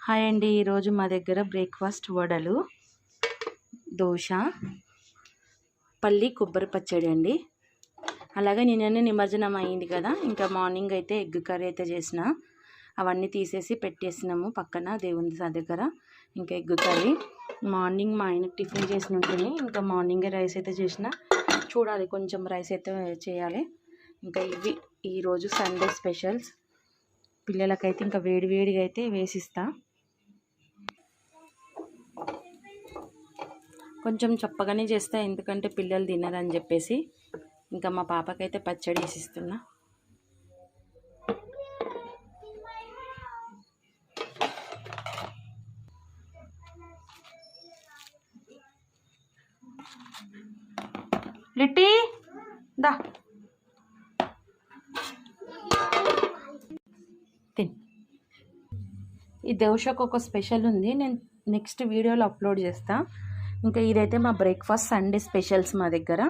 Hi అండి. ఈరోజు మా దగ్గర బ్రేక్ఫాస్ట్ వడలు, దోశ, పల్లి కొబ్బరి పచ్చడి అండి. అలాగే నిన్ననే నిమజ్జనం అయింది కదా, ఇంకా మార్నింగ్ అయితే ఎగ్ కర్రీ అయితే చేసిన. అవన్నీ తీసేసి పెట్టేసినాము పక్కన దేవుని దగ్గర. ఇంకా ఎగ్ కర్రీ మార్నింగ్ మా ఆయనకు టిఫిన్ చేసిన ఉంటుంది. ఇంకా మార్నింగే రైస్ అయితే చేసిన. చూడాలి, కొంచెం రైస్ అయితే చేయాలి. ఇంకా ఇవి ఈరోజు సండే స్పెషల్స్. పిల్లలకైతే ఇంకా వేడివేడిగా అయితే వేసిస్తా. కొంచెం చప్పగానే చేస్తా, ఎందుకంటే పిల్లలు తినరని చెప్పేసి. ఇంకా మా పాపకైతే పచ్చడి వేసిస్తున్నా. లిట్టి దా తిన్. ఈ దోశకు ఒక స్పెషల్ ఉంది, నేను నెక్స్ట్ వీడియోలో అప్లోడ్ చేస్తా. ఇంకా ఇదైతే మా బ్రేక్ఫాస్ట్ సండే స్పెషల్స్ మా దగ్గర.